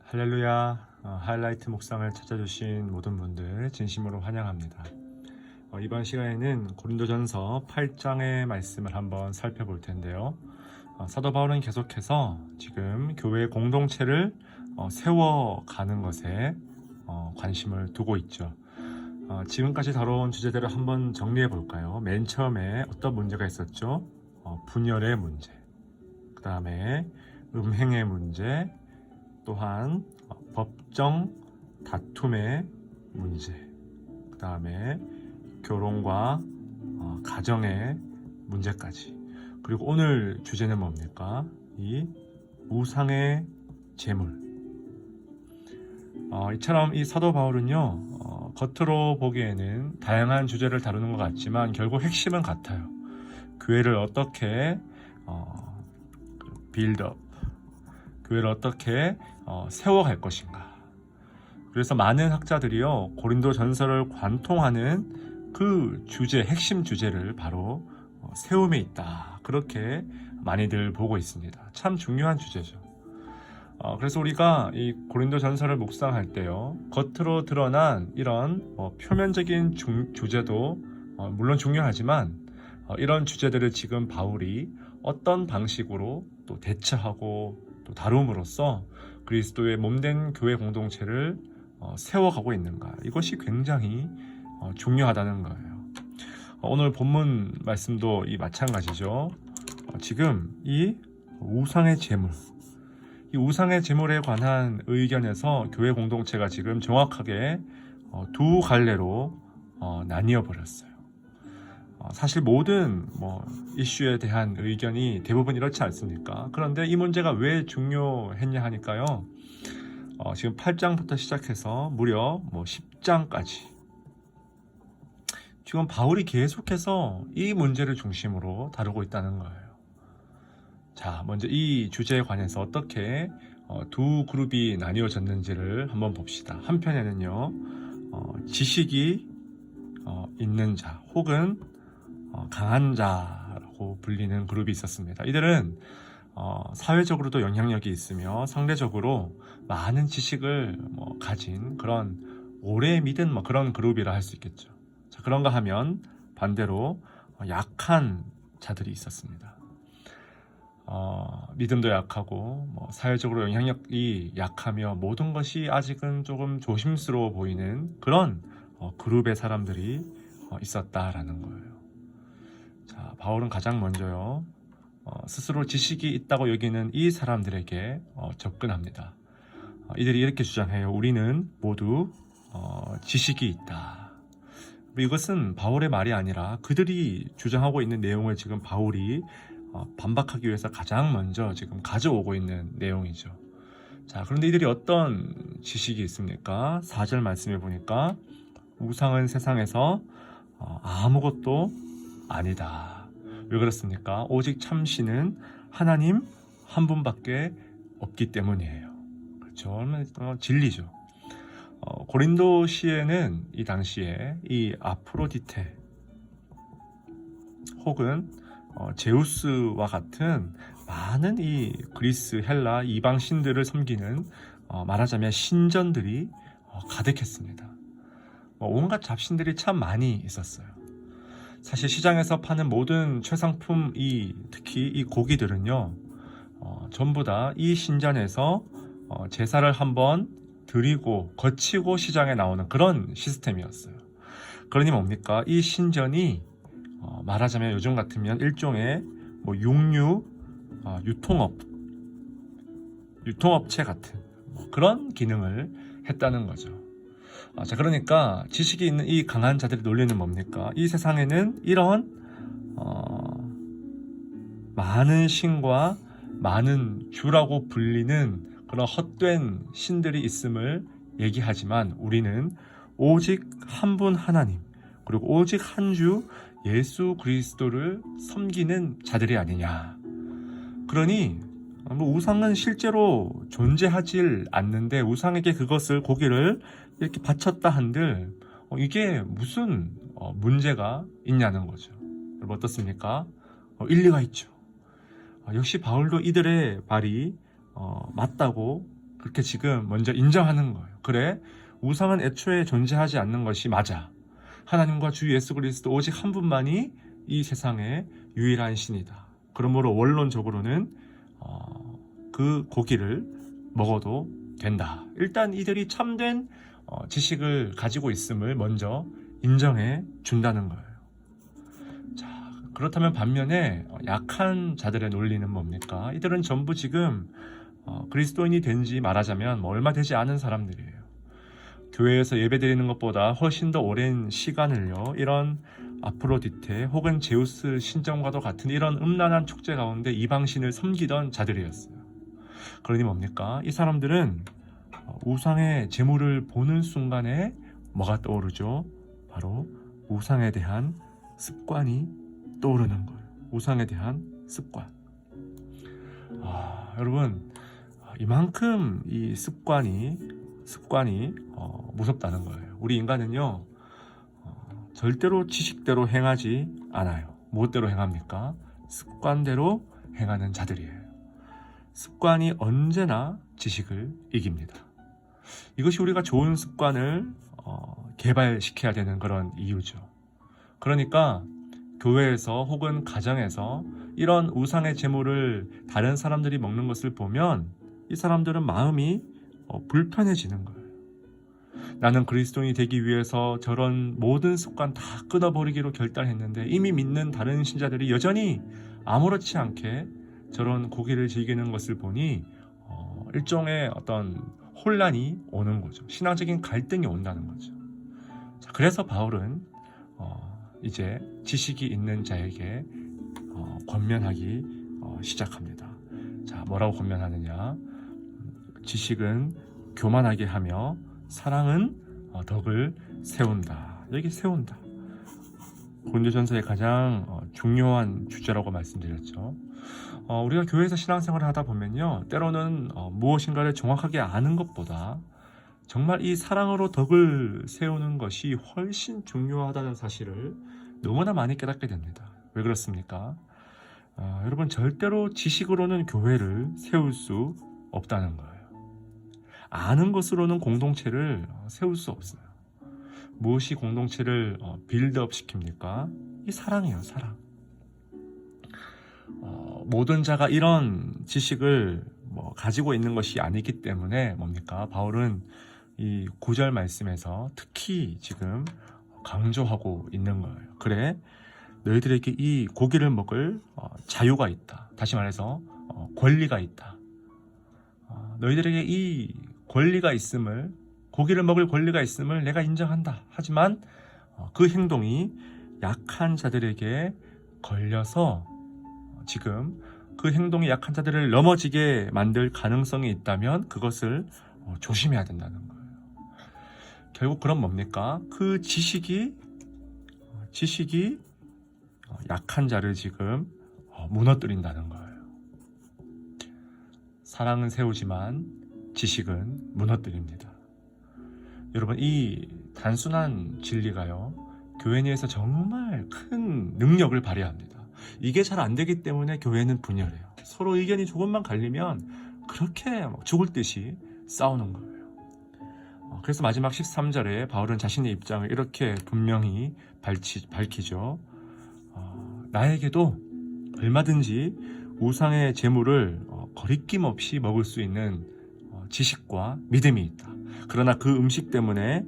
할렐루야. 하이라이트 묵상을 찾아주신 모든 분들 진심으로 환영합니다. 이번 시간에는 고린도전서 8장의 말씀을 한번 살펴볼 텐데요. 사도 바울은 계속해서 지금 교회 공동체를 세워가는 것에 관심을 두고 있죠. 지금까지 다뤄온 주제들을 한번 정리해 볼까요? 맨 처음에 어떤 문제가 있었죠? 분열의 문제, 그 다음에 음행의 문제, 또한 법정 다툼의 문제, 그 다음에 결혼과 가정의 문제까지, 그리고 오늘 주제는 뭡니까? 이 우상의 재물. 이처럼 이 사도 바울은요, 겉으로 보기에는 다양한 주제를 다루는 것 같지만 결국 핵심은 같아요. 교회를 어떻게 빌드업, 교회를 어떻게 세워갈 것인가. 그래서 많은 학자들이요, 고린도 전서를 관통하는 그 주제, 핵심 주제를 바로 세움에 있다, 그렇게 많이들 보고 있습니다. 참 중요한 주제죠. 그래서 우리가 이 고린도 전서를 묵상할 때요, 겉으로 드러난 이런 표면적인 주제도 물론 중요하지만 이런 주제들을 지금 바울이 어떤 방식으로 또 대처하고 또 다룸으로써 그리스도의 몸된 교회 공동체를 세워가고 있는가, 이것이 굉장히 중요하다는 거예요. 오늘 본문 말씀도 이 마찬가지죠. 지금 이 우상의 재물, 이 우상의 재물에 관한 의견에서 교회 공동체가 지금 정확하게 두 갈래로 나뉘어 버렸어요. 사실 모든 이슈에 대한 의견이 대부분 이렇지 않습니까? 그런데 이 문제가 왜 중요했냐 하니까요, 지금 8장부터 시작해서 무려 10장까지 지금 바울이 계속해서 이 문제를 중심으로 다루고 있다는 거예요. 자, 먼저 이 주제에 관해서 어떻게 두 그룹이 나뉘어졌는지를 한번 봅시다. 한편에는요, 지식이 있는 자 혹은 강한 자라고 불리는 그룹이 있었습니다. 이들은 사회적으로도 영향력이 있으며 상대적으로 많은 지식을 가진 그런 오래 믿은 그런 그룹이라 할 수 있겠죠. 자, 그런가 하면 반대로 약한 자들이 있었습니다. 믿음도 약하고 사회적으로 영향력이 약하며 모든 것이 아직은 조금 조심스러워 보이는 그런 그룹의 사람들이 있었다라는 거예요. 자, 바울은 가장 먼저요, 스스로 지식이 있다고 여기는 이 사람들에게 접근합니다. 이들이 이렇게 주장해요. 우리는 모두 지식이 있다. 이것은 바울의 말이 아니라 그들이 주장하고 있는 내용을 지금 바울이 반박하기 위해서 가장 먼저 지금 가져오고 있는 내용이죠. 자, 그런데 이들이 어떤 지식이 있습니까? 4절 말씀해 보니까 우상은 세상에서 아무것도 아니다. 왜 그렇습니까? 오직 참신은 하나님 한 분밖에 없기 때문이에요. 그렇죠? 얼마나 진리죠. 고린도시에는 이 당시에 이 아프로디테 혹은 제우스와 같은 많은 이 그리스, 헬라 이방 신들을 섬기는 말하자면 신전들이 가득했습니다. 온갖 잡신들이 참 많이 있었어요. 사실 시장에서 파는 모든 최상품, 특히 이 고기들은요, 전부 다 이 신전에서 제사를 한번 드리고 거치고 시장에 나오는 그런 시스템이었어요. 그러니 뭡니까? 이 신전이 말하자면 요즘 같으면 일종의 육류 유통업체 같은 그런 기능을 했다는 거죠. 자, 그러니까 지식이 있는 이 강한 자들의 논리는 뭡니까? 이 세상에는 이런 많은 신과 많은 주라고 불리는 그런 헛된 신들이 있음을 얘기하지만 우리는 오직 한 분 하나님, 그리고 오직 한 주 예수 그리스도를 섬기는 자들이 아니냐. 그러니 우상은 실제로 존재하지 않는데 우상에게 그것을 고기를 이렇게 바쳤다 한들 이게 무슨 문제가 있냐는 거죠. 여러분 어떻습니까? 일리가 있죠. 역시 바울도 이들의 말이 맞다고 그렇게 지금 먼저 인정하는 거예요. 그래, 우상은 애초에 존재하지 않는 것이 맞아. 하나님과 주 예수 그리스도 오직 한 분만이 이 세상의 유일한 신이다. 그러므로 원론적으로는 그 고기를 먹어도 된다. 일단 이들이 참된 지식을 가지고 있음을 먼저 인정해 준다는 거예요. 자, 그렇다면 반면에 약한 자들의 논리는 뭡니까? 이들은 전부 지금 그리스도인이 된지 말하자면 얼마 되지 않은 사람들이에요. 교회에서 예배드리는 것보다 훨씬 더 오랜 시간을요, 이런 아프로디테 혹은 제우스 신정과도 같은 이런 음란한 축제 가운데 이방신을 섬기던 자들이었어요. 그러니 뭡니까? 이 사람들은 우상의 제물을 보는 순간에 뭐가 떠오르죠? 바로 우상에 대한 습관이 떠오르는 거예요. 우상에 대한 습관. 여러분, 이만큼 이 습관이 무섭다는 거예요. 우리 인간은요, 절대로 지식대로 행하지 않아요. 무엇대로 행합니까? 습관대로 행하는 자들이에요. 습관이 언제나 지식을 이깁니다. 이것이 우리가 좋은 습관을 개발시켜야 되는 그런 이유죠. 그러니까 교회에서 혹은 가정에서 이런 우상의 제물을 다른 사람들이 먹는 것을 보면 이 사람들은 마음이 불편해지는 거예요. 나는 그리스도인이 되기 위해서 저런 모든 습관 다 끊어버리기로 결단했는데 이미 믿는 다른 신자들이 여전히 아무렇지 않게 저런 고기를 즐기는 것을 보니 일종의 어떤 혼란이 오는 거죠. 신앙적인 갈등이 온다는 거죠. 자, 그래서 바울은 이제 지식이 있는 자에게 권면하기 시작합니다. 자, 뭐라고 권면하느냐? 지식은 교만하게 하며 사랑은 덕을 세운다. 여기 세운다. 고린도전서의 가장 중요한 주제라고 말씀드렸죠. 우리가 교회에서 신앙생활을 하다 보면요, 때로는 무엇인가를 정확하게 아는 것보다 정말 이 사랑으로 덕을 세우는 것이 훨씬 중요하다는 사실을 너무나 많이 깨닫게 됩니다. 왜 그렇습니까? 여러분, 절대로 지식으로는 교회를 세울 수 없다는 거예요. 아는 것으로는 공동체를 세울 수 없어요. 무엇이 공동체를 빌드업 시킵니까? 이 사랑이에요, 사랑. 모든 자가 이런 지식을 가지고 있는 것이 아니기 때문에 뭡니까? 바울은 이 9절 말씀에서 특히 지금 강조하고 있는 거예요. 그래, 너희들에게 이 고기를 먹을 자유가 있다. 다시 말해서 권리가 있다. 너희들에게 이 권리가 있음을, 고기를 먹을 권리가 있음을 내가 인정한다. 하지만 그 행동이 약한 자들에게 걸려서 지금 그 행동이 약한 자들을 넘어지게 만들 가능성이 있다면 그것을 조심해야 된다는 거예요. 결국 그럼 뭡니까? 그 지식이 약한 자를 지금 무너뜨린다는 거예요. 사랑은 세우지만 지식은 무너뜨립니다. 여러분, 이 단순한 진리가요, 교회 내에서 정말 큰 능력을 발휘합니다. 이게 잘 안 되기 때문에 교회는 분열해요. 서로 의견이 조금만 갈리면 그렇게 죽을 듯이 싸우는 거예요. 그래서 마지막 13절에 바울은 자신의 입장을 이렇게 분명히 밝히죠. 나에게도 얼마든지 우상의 제물을 거리낌 없이 먹을 수 있는 지식과 믿음이 있다. 그러나 그 음식 때문에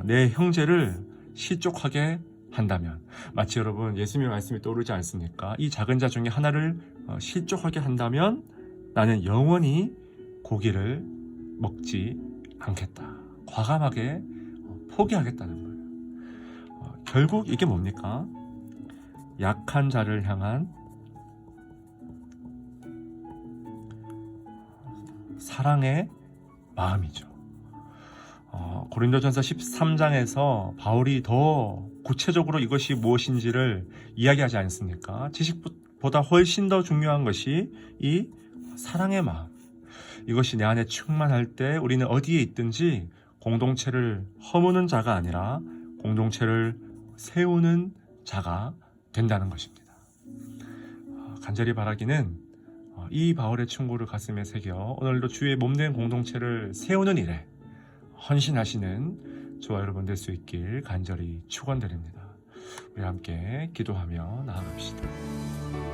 내 형제를 실족하게 한다면, 마치 여러분 예수님의 말씀이 떠오르지 않습니까? 이 작은 자 중에 하나를 실족하게 한다면 나는 영원히 고기를 먹지 않겠다. 과감하게 포기하겠다는 거예요. 결국 이게 뭡니까? 약한 자를 향한 사랑의 마음이죠. 고린도전서 13장에서 바울이 더 구체적으로 이것이 무엇인지를 이야기하지 않습니까? 지식보다 훨씬 더 중요한 것이 이 사랑의 마음. 이것이 내 안에 충만할 때 우리는 어디에 있든지 공동체를 허무는 자가 아니라 공동체를 세우는 자가 된다는 것입니다. 간절히 바라기는 이 바울의 충고를 가슴에 새겨 오늘도 주의 몸된 공동체를 세우는 일에 헌신하시는 저와 여러분 될 수 있길 간절히 축원드립니다. 우리 함께 기도하며 나아갑시다.